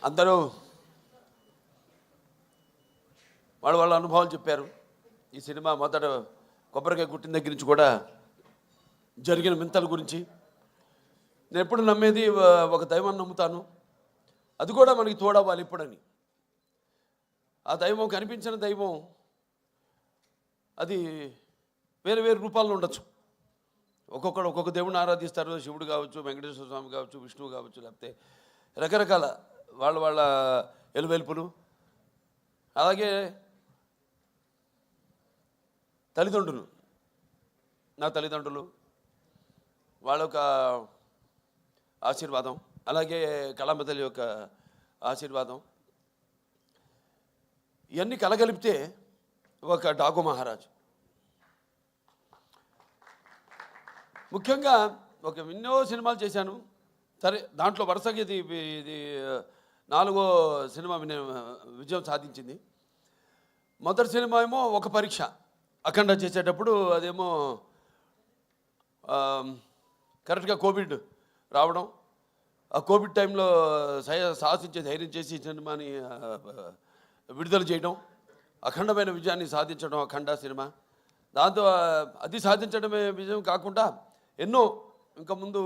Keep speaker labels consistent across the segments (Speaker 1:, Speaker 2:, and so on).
Speaker 1: అందరూ వాళ్ళ అనుభవాలు చెప్పారు. ఈ సినిమా మొదట కొబ్బరికాయ కుట్టిన దగ్గర నుంచి కూడా జరిగిన వింతల గురించి. నేను ఎప్పుడు నమ్మేది ఒక దైవాన్ని నమ్ముతాను, అది కూడా మనకి తోడవ్వాలి ఇప్పుడని. ఆ దైవం కనిపించిన దైవం అది వేరే వేరే రూపాల్లో ఉండొచ్చు. ఒక్కొక్కడు ఒక్కొక్క దేవుడిని ఆరాధిస్తారు. శివుడు కావచ్చు, వెంకటేశ్వర స్వామి కావచ్చు, విష్ణువు కావచ్చు, లేకపోతే రకరకాల వాళ్ళ ఎలువెల్పులు. అలాగే తల్లిదండ్రులు, నా తల్లిదండ్రులు వాళ్ళ యొక్క ఆశీర్వాదం, అలాగే కళాంబ తల్లి యొక్క ఆశీర్వాదం, ఇవన్నీ కలగలిపితే ఒక డాకు మహారాజు. ముఖ్యంగా ఎన్నో సినిమాలు చేశాను. సరే, దాంట్లో వరుసగా ఇది 4వ సినిమా విజయం సాధించింది. మొదటి సినిమా ఏమో ఒక పరీక్ష, అఖండ చేసేటప్పుడు అదేమో కరెక్ట్గా కోవిడ్ రావడం. ఆ కోవిడ్ టైంలో సాహసించే ధైర్యం చేసి సినిమాని విడుదల చేయడం, అఖండమైన విజయాన్ని సాధించడం అఖండ సినిమా. దాంతో అది సాధించడమే విజయం కాకుండా ఎన్నో ఇంకా ముందు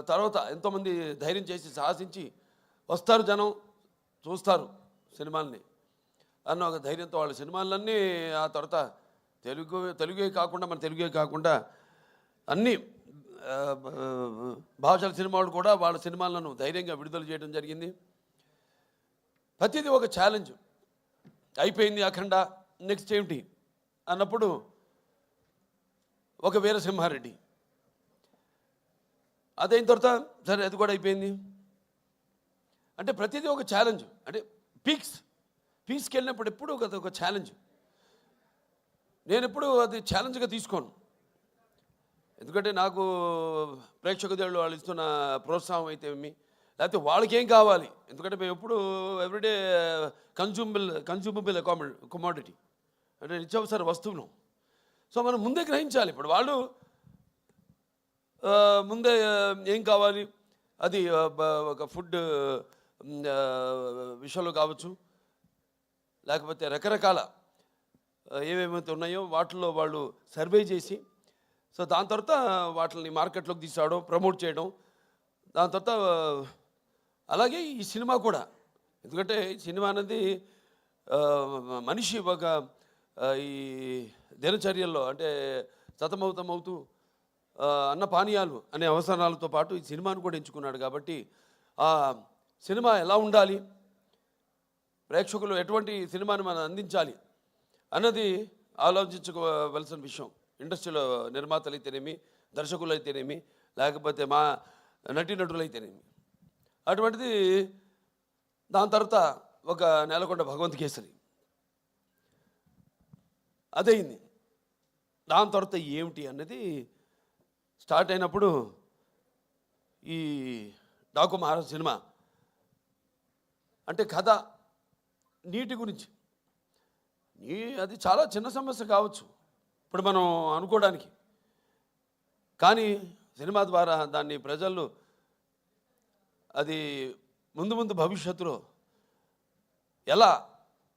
Speaker 1: తర్వాత ఎంతోమంది ధైర్యం చేసి సాహసించి వస్తారు, జనం చూస్తారు సినిమాల్ని అన్న ఒక ధైర్యంతో వాళ్ళ సినిమాలన్నీ ఆ తర్వాత తెలుగే కాకుండా అన్ని భాషల సినిమాలు కూడా వాళ్ళ సినిమాలను ధైర్యంగా విడుదల చేయడం జరిగింది. ప్రతిదీ ఒక ఛాలెంజ్. అయిపోయింది అఖండ, నెక్స్ట్ ఏమిటి అన్నప్పుడు ఒక వీరసింహారెడ్డి, అదైన తర్వాత సరే అది కూడా అయిపోయింది. అంటే ప్రతిదీ ఒక ఛాలెంజ్. అంటే పీక్స్కి వెళ్ళినప్పుడు ఎప్పుడు ఒక ఛాలెంజ్. నేను ఎప్పుడు అది ఛాలెంజ్గా తీసుకోను. ఎందుకంటే నాకు ప్రేక్షక దేవుళ్ళు వాళ్ళు ఇస్తున్న ప్రోత్సాహం అయితే ఏమి, లేకపోతే వాళ్ళకేం కావాలి. ఎందుకంటే మేము ఎప్పుడు ఎవ్రీడే కన్జ్యూమబుల్ కమోడిటీ, అంటే నిత్యావసర వస్తువును. సో మనం ముందే గ్రహించాలి. ఇప్పుడు వాళ్ళు ముందే ఏం కావాలి, అది ఒక ఫుడ్ విషయంలో కావచ్చు, లేకపోతే రకరకాల ఏమేమైతే ఉన్నాయో వాటిల్లో వాళ్ళు సర్వే చేసి, సో దాని తర్వాత వాటిని మార్కెట్లోకి తీసుకురావడం, ప్రమోట్ చేయడం. దాని తర్వాత అలాగే ఈ సినిమా కూడా, ఎందుకంటే సినిమా అనేది మనిషి ఒక ఈ దినచర్యల్లో అంటే సతమవుతూ అన్న పానీయాలు అనే అవసరాలతో పాటు ఈ సినిమాను కూడా ఎంచుకున్నాడు. కాబట్టి ఆ సినిమా ఎలా ఉండాలి, ప్రేక్షకులు ఎటువంటి సినిమాని మనం అందించాలి అన్నది ఆలోచించుకోవలసిన విషయం. ఇండస్ట్రీలో నిర్మాతలు అయితేనేమి, దర్శకులు అయితేనేమి, లేకపోతే మా నటీనటులు అయితేనేమి. అటువంటిది దాని తర్వాత ఒక నేలకొండ భగవంత్ కేసరి అదయింది. దాని తర్వాత ఏమిటి అన్నది స్టార్ట్ అయినప్పుడు ఈ డాకు మహారాజ్ సినిమా అంటే కథ నీటి గురించి. అది చాలా చిన్న సమస్య కావచ్చు ఇప్పుడు మనం అనుకోవడానికి, కానీ సినిమా ద్వారా దాన్ని ప్రజలు అది ముందు భవిష్యత్తులో ఎలా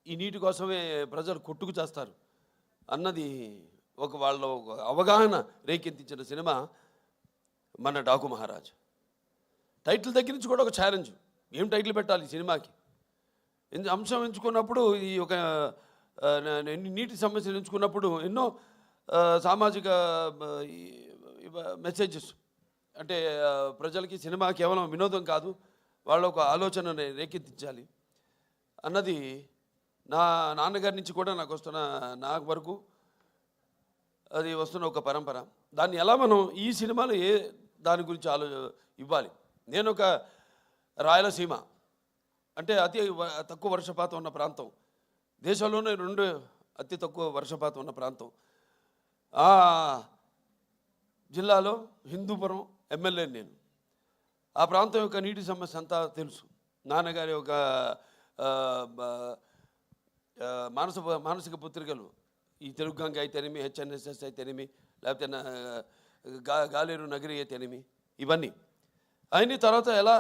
Speaker 1: ఈ నీటి కోసమే ప్రజలు కొట్టుకు చేస్తారు అన్నది వాళ్ళ అవగాహన రేకెత్తించిన సినిమా మన డాకు మహారాజ్. టైటిల్ దగ్గర నుంచి కూడా ఒక ఛాలెంజ్, ఏం టైటిల్ పెట్టాలి ఈ సినిమాకి. అంశం ఎంచుకున్నప్పుడు ఈ ఒక నీటి సమస్యలు ఎంచుకున్నప్పుడు ఎన్నో సామాజిక మెసేజెస్, అంటే ప్రజలకి సినిమా కేవలం వినోదం కాదు, వాళ్ళ ఒక ఆలోచన రేకెత్తించాలి అన్నది నా నాన్నగారి నుంచి కూడా నాకు వరకు అది వస్తున్న ఒక పరంపర. దాన్ని ఎలా మనం ఈ సినిమాలో దాని గురించి ఇవ్వాలి. నేను ఒక రాయలసీమ అంటే అతి తక్కువ వర్షపాతం ఉన్న ప్రాంతం, దేశంలోనే 2 అతి తక్కువ వర్షపాతం ఉన్న ప్రాంతం. ఆ జిల్లాలో హిందూపురం ఎమ్మెల్యే నేను. ఆ ప్రాంతం యొక్క నీటి సమస్య అంతా తెలుసు. నాన్నగారి ఒక మానసిక పత్రికలు, ఈ తెలుగు గంగ అయితేనేమి, హెచ్ఎన్ఎస్ఎస్ అయితేనేమి, లేకపోతే గాలేరు నగరి అయితేనేమి, ఇవన్నీ అయిన తర్వాత ఎలా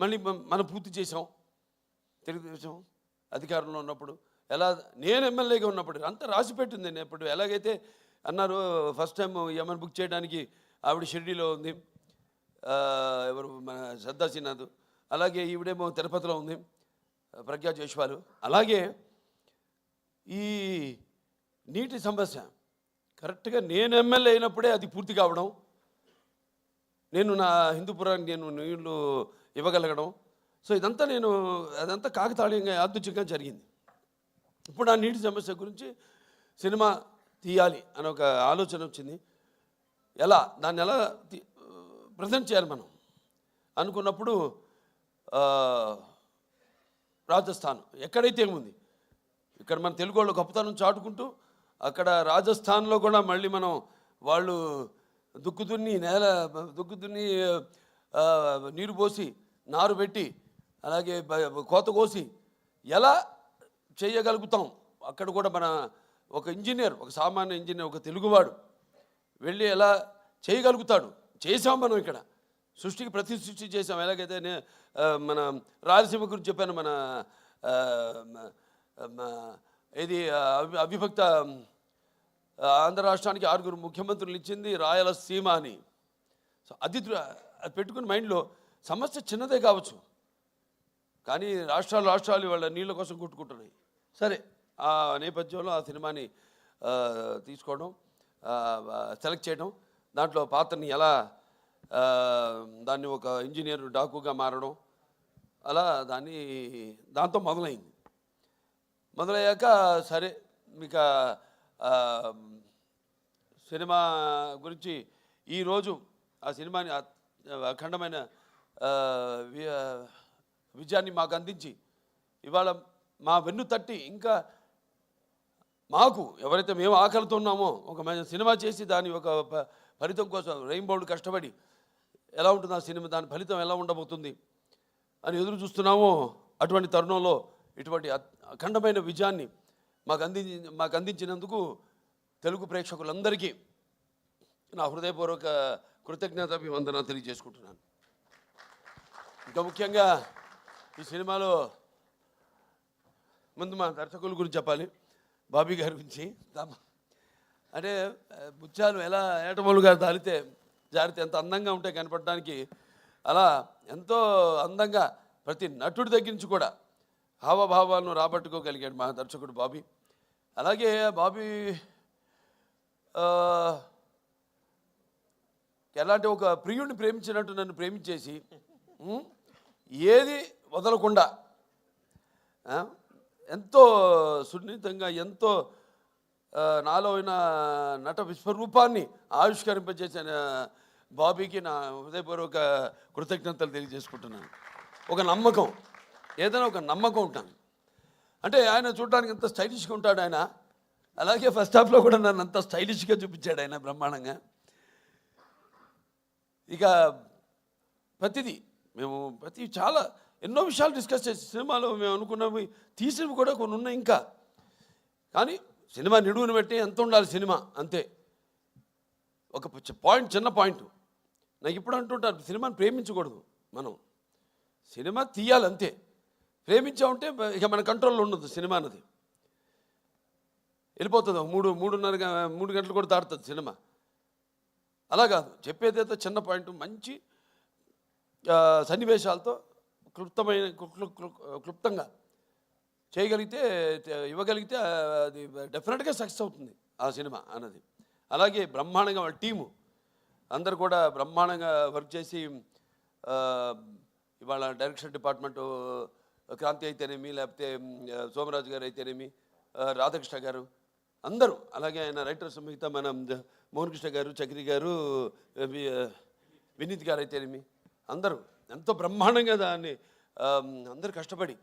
Speaker 1: మళ్ళీ మనం పూర్తి చేసాం. తెలుగుదేశం అధికారంలో ఉన్నప్పుడు ఎలా, నేను ఎమ్మెల్యేగా ఉన్నప్పుడు అంతా రాసి పెట్టింది. నేను ఇప్పుడు ఎలాగైతే అన్నారు ఫస్ట్ టైం ఏమైనా బుక్ చేయడానికి ఆవిడ షిరిడీలో ఉంది, ఎవరు మన శ్రద్ధా శ్రీనాథ్, అలాగే ఈవిడేమో తిరుపతిలో ఉంది ప్రజ్ఞా జైస్వాల్. అలాగే ఈ నీటి సమస్య కరెక్ట్గా నేను ఎమ్మెల్యే అయినప్పుడే అది పూర్తి కావడం, నేను నా హిందూపురానికి నేను నీళ్లు ఇవ్వగలగడం. సో ఇదంతా అదంతా కాకతాళీయంగా యాదృచ్ఛికంగా జరిగింది. ఇప్పుడు ఆ నీటి సమస్య గురించి సినిమా తీయాలి అని ఒక ఆలోచన వచ్చింది. దాన్ని ఎలా ప్రజెంట్ చేయాలి మనం అనుకున్నప్పుడు రాజస్థాన్ ఎక్కడైతే ఏముంది, ఇక్కడ మన తెలుగు వాళ్ళు గొప్పతనం చాటుకుంటూ అక్కడ రాజస్థాన్లో కూడా మళ్ళీ మనం వాళ్ళు దుక్కు దున్ని నీరు పోసి నారు పెట్టి అలాగే కోత కోసి ఎలా చేయగలుగుతాం, అక్కడ కూడా మన ఒక ఇంజనీర్, ఒక సామాన్య ఇంజనీర్, ఒక తెలుగువాడు వెళ్ళి ఎలా చేయగలుగుతాడు. చేసాం మనం ఇక్కడ సృష్టికి ప్రతి సృష్టి చేసాం. ఎలాగైతే మన రాయలసీమ గురించి చెప్పాను, మన ఇది అవిభక్త ఆంధ్ర రాష్ట్రానికి 6 ముఖ్యమంత్రులు ఇచ్చింది రాయలసీమ అని. సో అది పెట్టుకుని మైండ్లో సమస్య చిన్నదే కావచ్చు, కానీ రాష్ట్రాలు వాళ్ళ నీళ్ళ కోసం కొట్టుకుంటున్నాయి. సరే, ఆ నేపథ్యంలో ఆ సినిమాని తీసుకోవడం, సెలెక్ట్ చేయడం, దాంట్లో పాత్రని ఎలా దాన్ని ఒక ఇంజనీర్ డాకుగా మారడం, అలా దాంతో మొదలయ్యాక సరే మీకు సినిమా గురించి ఈరోజు ఆ సినిమాని అఖండమైన విజయాన్ని మాకు అందించి ఇవాళ మా వెన్ను తట్టి ఇంకా మాకు ఎవరైతే మేము ఆకలితో ఉన్నామో ఒక సినిమా చేసి దాని ఒక ఫలితం కోసం రెయిన్బోర్డ్ కష్టపడి ఎలా ఉంటుంది ఆ సినిమా, దాని ఫలితం ఎలా ఉండబోతుంది అని ఎదురు చూస్తున్నామో, అటువంటి తరుణంలో ఇటువంటి అఖండమైన విజయాన్ని మాకు అందించినందుకు తెలుగు ప్రేక్షకులందరికీ నా హృదయపూర్వక కృతజ్ఞతాభివందనాలు తెలియజేసుకుంటున్నాను. ఇంకా ముఖ్యంగా ఈ సినిమాలో ముందు మా దర్శకుల గురించి చెప్పాలి, బాబీ గారి గురించి. అంటే ముత్యాలు ఎలా ఏటమూలుగా జారితే ఎంత అందంగా ఉంటాయి కనపడడానికి, అలా ఎంతో అందంగా ప్రతి నటుడి దగ్గర నుంచి కూడా హావభావాలను రాబట్టుకోగలిగాడు మా దర్శకుడు బాబీ. అలాగే బాబీ ఎలాంటి ఒక ప్రియుడిని ప్రేమించినట్టు నన్ను ప్రేమించేసి ఏది వదలకుండా ఎంతో సున్నితంగా ఎంతో నాలో ఉన్న నట విశ్వరూపాన్ని ఆవిష్కరింపజేసిన బాబీకి నా హృదయపూర్వక కృతజ్ఞతలు తెలియజేసుకుంటున్నాను. ఒక నమ్మకం, ఏదైనా ఒక నమ్మకం ఉంటాను. అంటే ఆయన చూడడానికి ఎంత స్టైలిష్గా ఉంటాడు ఆయన, అలాగే ఫస్ట్ హాఫ్లో కూడా నన్ను అంత స్టైలిష్గా చూపించాడు ఆయన బ్రహ్మాండంగా. ఇక ప్రతి చాలా ఎన్నో విషయాలు డిస్కస్ చేసి సినిమాలో మేము అనుకున్నవి తీసినవి కూడా కొన్ని ఉన్నాయి ఇంకా. కానీ సినిమా నిడువుని బట్టి ఎంత ఉండాలి సినిమా, అంతే. ఒక చిన్న పాయింట్ నాకు ఇప్పుడు అంటుంటారు, సినిమాని ప్రేమించకూడదు మనం, సినిమా తీయాలి అంతే. ప్రేమించామంటే ఇక మన కంట్రోల్లో ఉండదు సినిమా అన్నది, వెళ్ళిపోతుంది. 3 గంటలు కూడా దాటుతుంది సినిమా. అలా కాదు, చెప్పేదైతే చిన్న పాయింట్ మంచి సన్నివేశాలతో క్లుప్తంగా చేయగలిగితే ఇవ్వగలిగితే అది డెఫినెట్గా సక్సెస్ అవుతుంది ఆ సినిమా అన్నది. అలాగే బ్రహ్మాండంగా వాళ్ళ టీము అందరు కూడా బ్రహ్మాండంగా వర్క్ చేసి ఇవాళ డైరెక్షన్ డిపార్ట్మెంటు క్రాంతి అయితేనేమి, లేకపోతే సోమరాజు గారు అయితేనేమి, రాధాకృష్ణ గారు అందరూ, అలాగే ఆయన రైటర్స్ మిగతా మన మోహన్ కృష్ణ గారు, చక్రి గారు, వినీత్ గారు అయితేనేమి, అందరూ ఎంతో బ్రహ్మాండంగా దాన్ని అందరూ కష్టపడి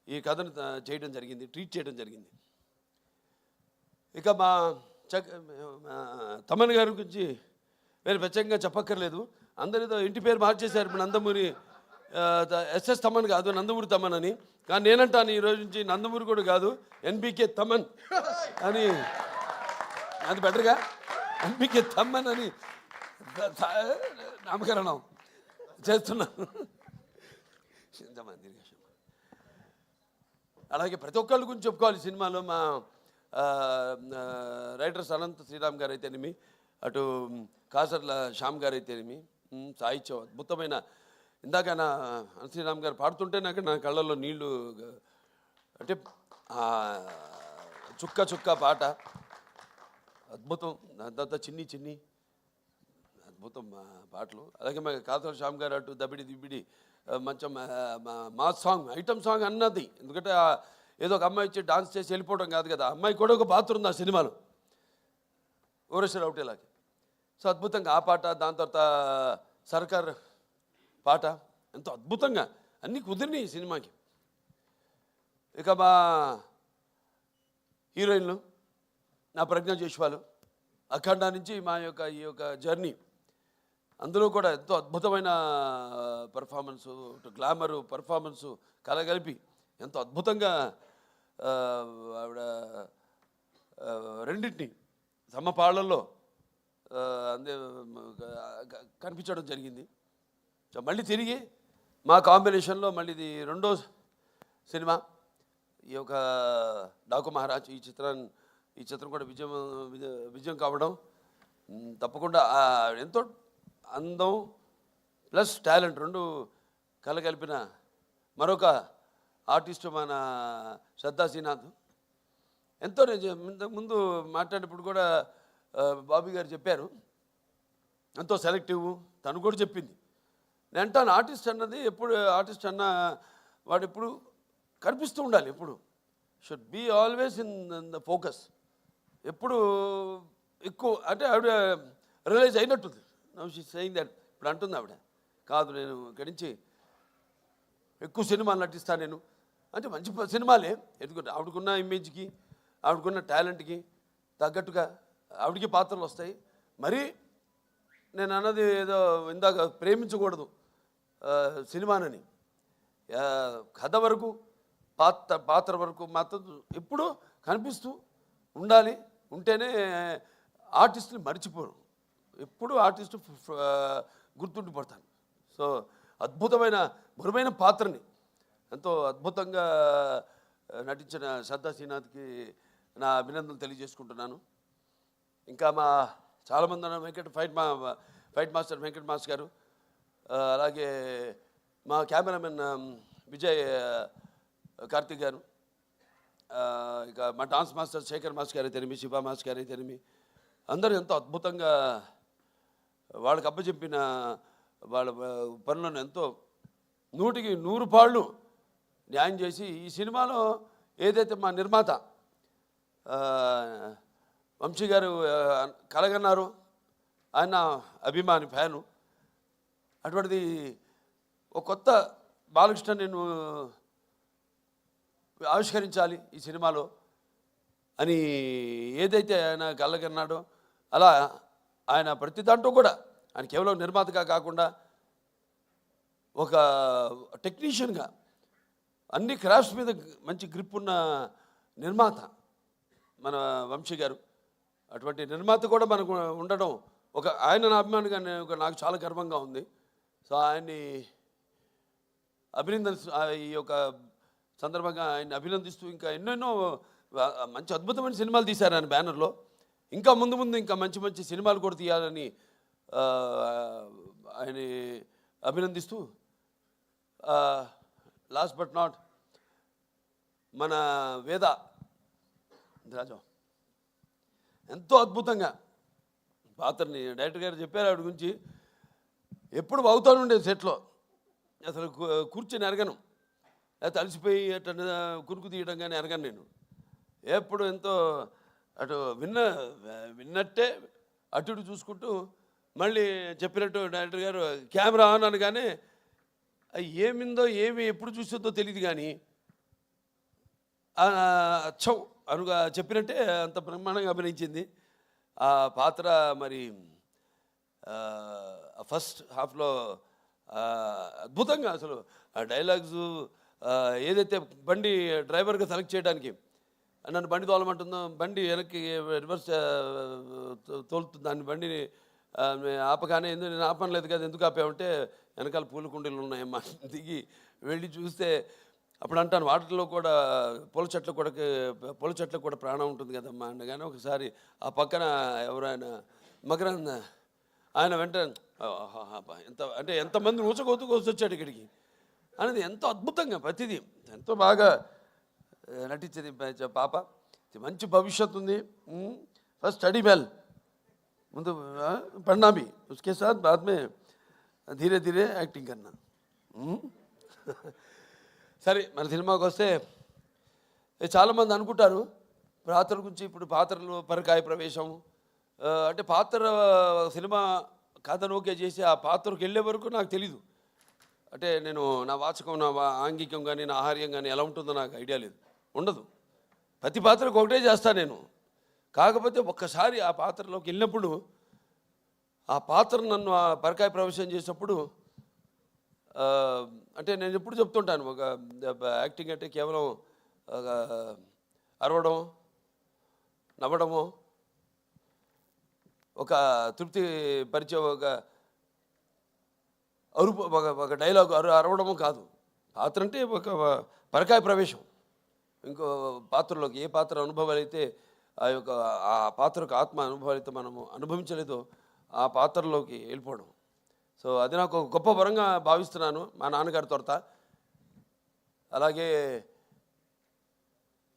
Speaker 1: ఈ కథను చేయడం జరిగింది, ట్రీట్ చేయడం జరిగింది. ఇక మా తమన్ గారి గురించి వేరే ప్రత్యేకంగా చెప్పక్కర్లేదు. అందరితో ఇంటి పేరు మార్చేశారు. ఇప్పుడు నందమూరి ఎస్ఎస్ తమన్ కాదు, నందమూరి తమన్ అని. కానీ నేనంటాను ఈ రోజు నుంచి నందమూరి కూడా కాదు, ఎన్బికే తమన్ అని, అది బెటర్గా ఎన్బికే తమన్ అని. అని నామకరణం చేస్తున్నాను. దీర్ఘాయుష్యం. అలాగే ప్రతి ఒక్కళ్ళ గురించి చెప్పుకోవాలి సినిమాలో. మా రైటర్స్ అనంత శ్రీరామ్ గారు అయితేనేమి, అటు కాసర్ల శ్యామ్ గారు అయితేనేమి, సాహిత్యం అద్భుతమైన. ఇందాక అనంత శ్రీరామ్ గారు పాడుతుంటే నా కళ్ళల్లో నీళ్లు, అంటే చుక్క చుక్క పాట అద్భుతం. దాంతో చిన్ని చిన్ని అద్భుతం పాటలు. అలాగే మా కాసర్ల శ్యామ్ గారు అటు దబిడి దిబిడి మంచి మాస్ సాంగ్, ఐటమ్ సాంగ్ అన్నది. ఎందుకంటే ఏదో ఒక అమ్మాయి వచ్చి డాన్స్ చేసి వెళ్ళిపోవడం కాదు కదా, అమ్మాయి కూడా ఒక పాత్ర ఉంది ఆ సినిమాలో, ఊరేశ్వర ఒకటేలాగా. సో అద్భుతంగా ఆ పాట, దాని తర్వాత సర్కార్ పాట ఎంతో అద్భుతంగా అన్నీ కుదిరినాయి ఈ సినిమాకి. ఇక మా హీరోయిన్లు నా ప్రజ్ఞ జైస్వాల్, అఖండ నుంచి మా యొక్క ఈ యొక్క జర్నీ, అందులో కూడా ఎంతో అద్భుతమైన పర్ఫార్మెన్సు, గ్లామరు పర్ఫార్మెన్సు కలగలిపి ఎంతో అద్భుతంగా ఆవిడ రెండింటిని సమపాళ్లలో అందే కనిపించడం జరిగింది. సో మళ్ళీ తిరిగి మా కాంబినేషన్లో మళ్ళీ ఇది రెండో సినిమా, ఈ యొక్క డాకు మహారాజ్. ఈ చిత్రం కూడా విజయం కావడం తప్పకుండా ఎంతో అందం ప్లస్ టాలెంట్ రెండు కలగలిపిన మరొక ఆర్టిస్ట్ మన శ్రద్ధా శ్రీనాథ్. ఎంతో ముందు మాట్లాడినప్పుడు కూడా బాబీ గారు చెప్పారు, ఎంతో సెలెక్టివ్. తను కూడా చెప్పింది. నేను అంటాను, ఆర్టిస్ట్ అన్నది ఎప్పుడు, ఆర్టిస్ట్ అన్న వాడు ఎప్పుడు కనిపిస్తూ ఉండాలి, ఎప్పుడు should be always in the focus. ఎప్పుడు ఎక్కువ అంటే ఆవిడ రియలైజ్ అయినట్టుంది. Now she saying that. ఇప్పుడు అంటుంది ఆవిడ, కాదు నేను ఇక్కడి నుంచి ఎక్కువ సినిమాలు నటిస్తాను నేను అంటే, మంచి సినిమాలే. ఎందుకంటే ఆవిడకున్న ఇమేజ్కి, ఆవిడకున్న టాలెంట్కి తగ్గట్టుగా ఆవిడకి పాత్రలు వస్తాయి. మరి నేను అన్నది ఏదో ఇందాక ప్రేమించకూడదు సినిమానని, కథ వరకు పాత్ర వరకు మాత్రం ఎప్పుడూ కనిపిస్తూ ఉండాలి. ఉంటేనే ఆర్టిస్ట్ని మర్చిపోరు, ఎప్పుడు ఆర్టిస్ట్ గుర్తుండిపోతాను. సో అద్భుతమైన బరువైన పాత్రని ఎంతో అద్భుతంగా నటించిన శ్రద్ధా శ్రీనాథ్కి నా అభినందనలు తెలియజేసుకుంటున్నాను. ఇంకా మా చాలామంది ఫైట్ మాస్టర్ వెంకట్ మాస్టర్ గారు, అలాగే మా కెమెరామెన్ విజయ్ కార్తిక్ గారు, ఇక మా డాన్స్ మాస్టర్ శేఖర్ మాస్టర్ గారు అయితేనేమి, శివ మాస్టర్ గారు అయితేనేమి, అందరూ ఎంతో అద్భుతంగా వాళ్ళకి అప్పచెప్పిన వాళ్ళ పనులను ఎంతో 100కి 100 పాళ్ళు న్యాయం చేసి ఈ సినిమాలో ఏదైతే మా నిర్మాత వంశీ గారు కలగన్నారు, ఆయన అభిమాని ఫ్యాను, అటువంటిది ఒక కొత్త బాలకృష్ణ నేను ఆవిష్కరించాలి ఈ సినిమాలో అని ఏదైతే ఆయన కలగన్నాడో, అలా ఆయన ప్రతి దాంట్లో కూడా ఆయన కేవలం నిర్మాతగా కాకుండా ఒక టెక్నీషియన్గా అన్ని క్రాఫ్ట్స్ మీద మంచి గ్రిప్ ఉన్న నిర్మాత మన వంశీ గారు. అటువంటి నిర్మాత కూడా మనకు ఉండడం ఒక ఆయన అభిమానిగా నాకు చాలా గర్వంగా ఉంది. సో ఆయన్ని ఈ యొక్క సందర్భంగా ఆయన్ని అభినందిస్తూ ఇంకా ఎన్నెన్నో మంచి అద్భుతమైన సినిమాలు తీశారు ఆయన బ్యానర్లో. ఇంకా ముందు ఇంకా మంచి మంచి సినిమాలు కూడా తీయాలని ఆయన అభినందిస్తూ, లాస్ట్ బట్ నాట్ మన వేద రాజా ఎంతో అద్భుతంగా పాత్రని డైరెక్టర్ గారు చెప్పారు. ఆవిడ గురించి ఎప్పుడు అవుతాను ఉండేది సెట్లో, అసలు కూర్చొని ఎరగను, లేకపోతే అలసిపోయి అట్లా కురుకు తీయడం కానీ ఎరగను నేను. ఎప్పుడు ఎంతో అటు విన్నట్టే అటు ఇటు చూసుకుంటూ మళ్ళీ చెప్పినట్టు డైరెక్టర్ గారు కెమెరా ఆన్ అనగానే ఏమిందో ఏమి ఎప్పుడు చూస్తుందో తెలియదు కానీ అచ్చం అనుగా చెప్పినట్టే అంత బ్రహ్మాండంగా అభినయించింది ఆ పాత్ర. మరి ఫస్ట్ హాఫ్లో అద్భుతంగా అసలు ఆ డైలాగ్స్ ఏదైతే బండి డ్రైవర్గా సెలెక్ట్ చేయడానికి నన్ను బండి తోలమంటుందో, బండి వెనక్కి రివర్స్ తోలుతుంది, దాన్ని బండిని ఆపగానే ఎందుకు నేను ఆపనలేదు కదా, ఎందుకు ఆపామంటే వెనకాల పూల కుండీలు ఉన్నాయమ్మా దిగి వెళ్ళి చూస్తే అప్పుడు అంటాను వాటిల్లో కూడా పూల చెట్లకు కూడా ప్రాణం ఉంటుంది కదమ్మా అనగానే ఒకసారి ఆ పక్కన ఎవరైనా మకరంద్ ఆయన వెంటనే ఎంత అంటే ఎంతమంది వచ్చాడు ఇక్కడికి అనేది ఎంతో అద్భుతంగా ప్రతిదీ ఎంతో బాగా నటించేది పాప. మంచి భవిష్యత్తు ఉంది. ఫస్ట్ స్టడీ వెల్, ముందు पढ़ना भी, उसके साथ बाद में धीरे धीरे యాక్టింగ్ करना. సరే మన సినిమాకి వస్తే చాలామంది అనుకుంటారు పాత్రల గురించి. ఇప్పుడు పాత్రలు పరకాయ ప్రవేశం అంటే పాత్ర సినిమా కథను ఓకే చేసి ఆ పాత్రకు వెళ్ళే వరకు నాకు తెలీదు. అంటే నేను నా వాచకం, నా ఆంగికం కానీ, నా ఆహార్యం కానీ ఎలా ఉంటుందో నాకు ఐడియా లేదు, ఉండదు. ప్రతి పాత్రకు ఒకటే చేస్తాను నేను. కాకపోతే ఒక్కసారి ఆ పాత్రలోకి వెళ్ళినప్పుడు ఆ పాత్ర నన్ను ఆ పరకాయ ప్రవేశం చేసినప్పుడు అంటే నేను ఎప్పుడు చెప్తుంటాను, ఒక యాక్టింగ్ అంటే కేవలం అరవడం, నవ్వడము, ఒక తృప్తి పరిచే ఒక అరుపు, ఒక డైలాగ్ అరవడము కాదు. పాత్ర అంటే ఒక పరకాయ ప్రవేశం. ఇంకో పాత్రలోకి ఏ పాత్ర అనుభవాలు అయితే ఆ పాత్రకు ఆత్మ అనుభవాలు అయితే మనము అనుభవించలేదో ఆ పాత్రలోకి వెళ్ళిపోవడం. సో అది నాకు ఒక గొప్ప వరంగా భావిస్తున్నాను మా నాన్నగారి తొరత. అలాగే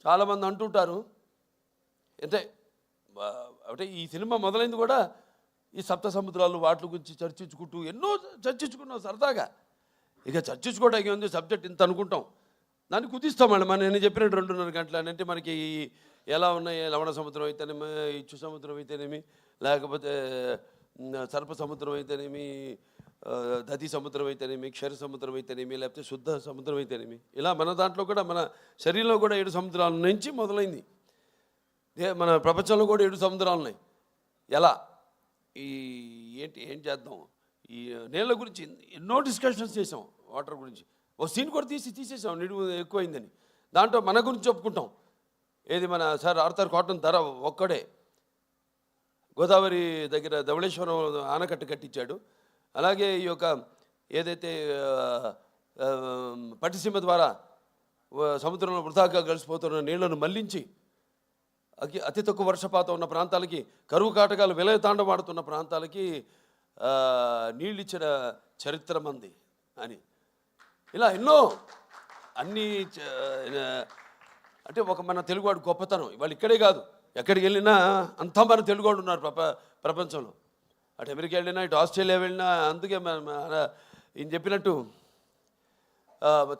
Speaker 1: చాలామంది అంటుంటారు అంటే ఈ సినిమా మొదలైంది కూడా ఈ సప్త సముద్రాలు వాటి గురించి చర్చించుకుంటూ ఎన్నో చర్చించుకున్నాం సరదాగా. ఇక చర్చించుకోవడానికి ఉంది, సబ్జెక్ట్ ఇంత అనుకుంటాం, దాన్ని కుదిస్తాం మళ్ళీ. నేను చెప్పినట్టు 2.5 గంటలు అంటే మనకి ఎలా ఉన్నాయి, లవణ సముద్రం అయితేనేమి, ఇచ్చు సముద్రం అయితేనేమి, లేకపోతే సర్ప సముద్రం అయితేనేమి, దతి సముద్రం అయితేనేమి, క్షర సముద్రం అయితేనేమి, లేకపోతే శుద్ధ సముద్రం అయితేనేమి, ఇలా మన దాంట్లో కూడా మన శరీరంలో కూడా 7 సముద్రాల నుంచి మొదలైంది. మన ప్రపంచంలో కూడా 7 సముద్రాలు ఉన్నాయి. ఎలా ఏం చేద్దాం, ఈ నీళ్ళ గురించి ఎన్నో డిస్కషన్స్ చేసాం. వాటర్ గురించి ఒక సీన్ కూడా తీసేసాం, నిడుగు ఎక్కువైందని. దాంట్లో మన గురించి చెప్పుకుంటాం. ఏది మన సార్ ఆర్థర్ కాటన్ ధర ఒక్కడే గోదావరి దగ్గర ధవళేశ్వరం ఆనకట్ట కట్టించాడు. అలాగే ఈ యొక్క ఏదైతే పట్టిసీమ ద్వారా సముద్రంలో వృధాగా కలిసిపోతున్న నీళ్లను మళ్లించి అతి తక్కువ వర్షపాతం ఉన్న ప్రాంతాలకి, కరువు కాటకాలు విలయతాండవాడుతున్న ప్రాంతాలకి నీళ్ళిచ్చిన చరిత్ర మంది అని, ఇలా ఎన్నో అన్నీ అంటే ఒక మన తెలుగువాడు గొప్పతనం. ఇవాళ ఇక్కడే కాదు, ఎక్కడికి వెళ్ళినా అంతా మన తెలుగువాడు ఉన్నారు ప్రపంచంలో. అటు అమెరికా వెళ్ళినా, ఇటు ఆస్ట్రేలియా వెళ్ళినా. అందుకే ఈయన చెప్పినట్టు,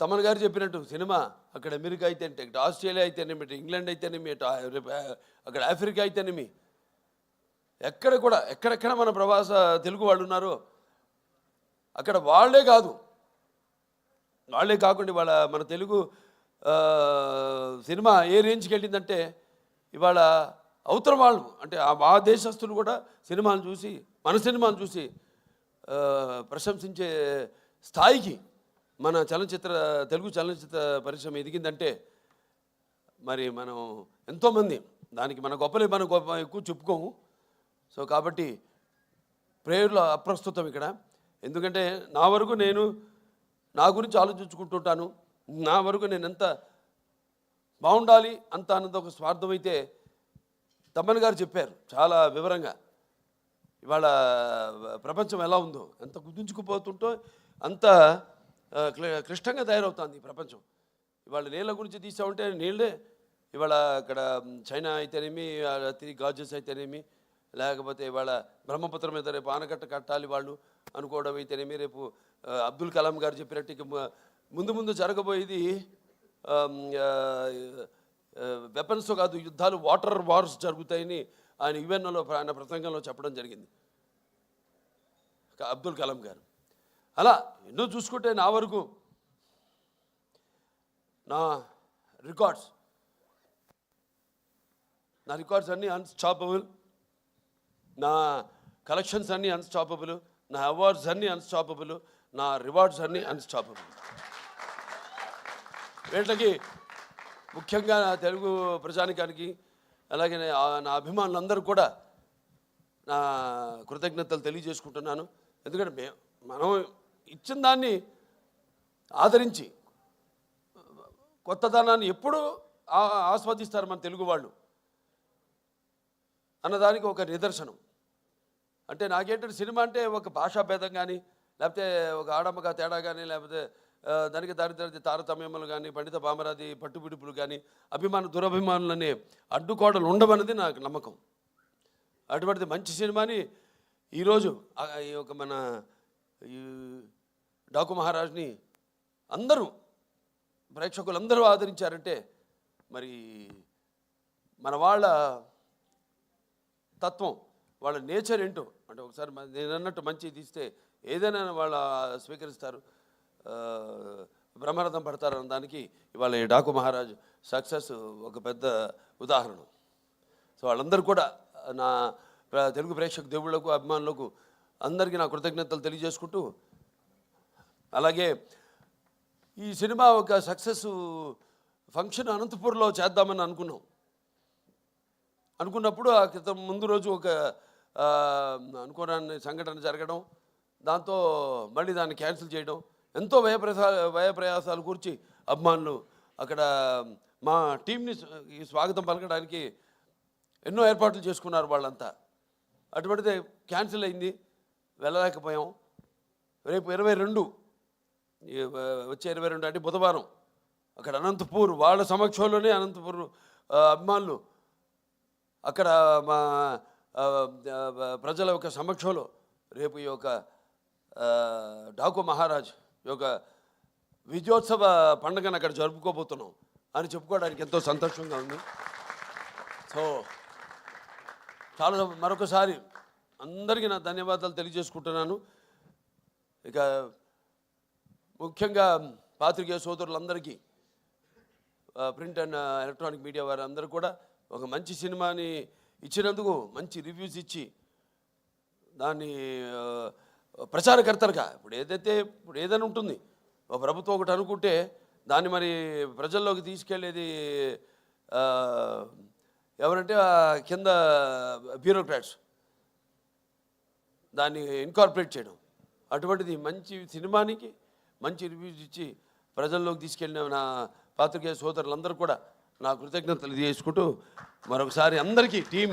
Speaker 1: తమన్ గారు చెప్పినట్టు, సినిమా అక్కడ అమెరికా అయితేనేమి, ఇటు ఆస్ట్రేలియా అయితేనేమి, ఇటు ఇంగ్లాండ్ అయితేనేమి, ఇటు అక్కడ ఆఫ్రికా అయితేనేమి, ఎక్కడెక్కడ మన ప్రవాస తెలుగు వాళ్ళు ఉన్నారో అక్కడ వాళ్ళే కాకుండా ఇవాళ మన తెలుగు సినిమా ఏ రేంజ్కి వెళ్ళిందంటే ఇవాళ అవతల వాళ్ళు అంటే ఆ దేశస్తులు కూడా సినిమాను చూసి, మన సినిమాను చూసి ప్రశంసించే స్థాయికి మన తెలుగు చలనచిత్ర పరిశ్రమ ఎదిగిందంటే మరి మనం ఎంతోమంది, దానికి మన గొప్పలే మనం ఎక్కువ చెప్పుకోము. సో కాబట్టి ప్రేయర్లో అప్రస్తుతం ఇక్కడ. ఎందుకంటే నా వరకు నేను నా గురించి ఆలోచించుకుంటుంటాను. నా వరకు నేను ఎంత బాగుండాలి అంత అన్నది ఒక స్వార్థం అయితే తమ్మన్ గారు చెప్పారు చాలా వివరంగా. ఇవాళ ప్రపంచం ఎలా ఉందో, ఎంత కుదించుకుపోతుంటో అంత క్లిష్టంగా తయారవుతుంది ఈ ప్రపంచం. ఇవాళ నీళ్ళ గురించి తీసామంటే నీళ్ళే ఇవాళ అక్కడ చైనా అయితేనేమి, గాజెస్ అయితేనేమి, లేకపోతే ఇవాళ బ్రహ్మపుత్ర మీద రేపు ఆనకట్ట కట్టాలి వాళ్ళు అనుకోవడం అయితేనేమి, రేపు అబ్దుల్ కలాం గారు చెప్పినట్టు ముందు జరగబోయేది వెపన్స్ కాదు, యుద్ధాలు, వాటర్ వార్స్ జరుగుతాయని ఆయన యుఎన్ఓలో ఆయన ప్రసంగంలో చెప్పడం జరిగింది అబ్దుల్ కలాం గారు. అలా ఎన్నో చూసుకుంటే నా వరకు నా రికార్డ్స్ అన్నీ అన్స్టాపబుల్, నా కలెక్షన్స్ అన్నీ అన్స్టాపబుల్, నా అవార్డ్స్ అన్నీ అన్స్టాపబుల్, నా రివార్డ్స్ అన్నీ అన్స్టాపబుల్. వీటికి ముఖ్యంగా నా తెలుగు ప్రజానికానికి అలాగే నా అభిమానులందరూ కూడా నా కృతజ్ఞతలు తెలియజేసుకుంటున్నాను. ఎందుకంటే మనం ఇచ్చిన దాన్ని ఆదరించి కొత్తదనాన్ని ఎప్పుడూ ఆస్వాదిస్తారు మన తెలుగు వాళ్ళు అన్నదానికి ఒక నిదర్శనం. అంటే నాకేంటంటే సినిమా అంటే ఒక భాషా భేదం కానీ, లేకపోతే ఒక ఆడమ్మగా తేడా కానీ, లేకపోతే దానికి దారి తారతమ్యములు కానీ, పండిత పామరాది పట్టుబిడుపులు కానీ, దురభిమానులు అనే అడ్డుకోడలు ఉండవన్నది నాకు నమ్మకం. అటువంటిది మంచి సినిమాని ఈరోజు ఈ ఒక మన ఈ డాకు మహారాజ్ని అందరూ ప్రేక్షకులందరూ ఆదరించారంటే మరి మన వాళ్ళ తత్వం, వాళ్ళ నేచర్ ఏంటో అంటే ఒకసారి నేను అన్నట్టు మంచి తీస్తే ఏదైనా వాళ్ళు స్వీకరిస్తారు, బ్రహ్మరథం పడతారు అన్న దానికి ఇవాళ ఈ డాకు మహారాజ్ సక్సెస్ ఒక పెద్ద ఉదాహరణ. సో వాళ్ళందరూ కూడా నా తెలుగు ప్రేక్షక దేవుళ్లకు అభిమానులకు అందరికీ నా కృతజ్ఞతలు తెలియజేసుకుంటూ, అలాగే ఈ సినిమా ఒక సక్సెస్ ఫంక్షన్ అనంతపూర్లో చేద్దామని అనుకున్నప్పుడు ఆ క్రితం ముందు రోజు ఒక అనుకోని సంఘటన జరగడం, దాంతో మళ్ళీ దాన్ని క్యాన్సిల్ చేయడం, ఎంతో వ్యయప్రయాసాలు కూర్చి అభిమానులు అక్కడ మా టీంని స్వాగతం పలకడానికి ఎన్నో ఏర్పాట్లు చేసుకున్నారు వాళ్ళంతా. అటువంటిది క్యాన్సిల్ అయింది, వెళ్ళలేకపోయాం. రేపు 22 వచ్చే 22 అంటే బుధవారం అక్కడ అనంతపూర్ వాళ్ళ సమక్షంలోనే అనంతపూర్ అభిమానులు అక్కడ మా ప్రజల యొక్క సమక్షంలో రేపు ఈ యొక్క డాకు మహారాజ్ యొక్క విజయోత్సవ పండుగను అక్కడ జరుపుకోబోతున్నాం అని చెప్పుకోవడానికి ఎంతో సంతోషంగా ఉంది. సో చాలా మరొకసారి అందరికీ నా ధన్యవాదాలు తెలియజేసుకుంటున్నాను. ఇక ముఖ్యంగా పాత్రికేయ సోదరులందరికీ, ప్రింట్ అండ్ ఎలక్ట్రానిక్ మీడియా వారందరూ కూడా ఒక మంచి సినిమాని ఇచ్చినందుకు మంచి రివ్యూస్ ఇచ్చి దాన్ని ప్రచారకర్తలుగా ఇప్పుడు ఏదైనా ఉంటుంది, ఒక ప్రభుత్వం ఒకటి అనుకుంటే దాన్ని మరి ప్రజల్లోకి తీసుకెళ్లేది ఎవరంటే కింద బ్యూరోక్రాట్స్, దాన్ని ఇన్కార్పొరేట్ చేయడం. అటువంటిది మంచి సినిమానికి మంచి రివ్యూస్ ఇచ్చి ప్రజల్లోకి తీసుకెళ్ళిన నా పాత్రికేయ సోదరులందరూ కూడా నా కృతజ్ఞతలు చేసుకుంటూ మరొకసారి అందరికీ టీం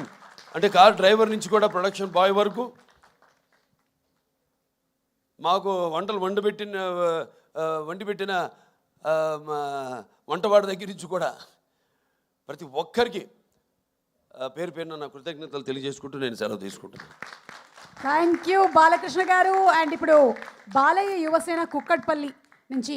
Speaker 1: అంటే కార్ డ్రైవర్ నుంచి కూడా ప్రొడక్షన్ బాయ్ వరకు మాకు వంటలు వండి పెట్టిన వంటవాడి దగ్గర నుంచి కూడా ప్రతి ఒక్కరికి పేరు పేరున నా కృతజ్ఞతలు తెలియజేసుకుంటూ నేను సెలవు తీసుకుంటున్నాను.
Speaker 2: థ్యాంక్ యూ బాలకృష్ణ గారు. అండ్ ఇప్పుడు బాలయ్య యువసేన కుక్కట్పల్లి నుంచి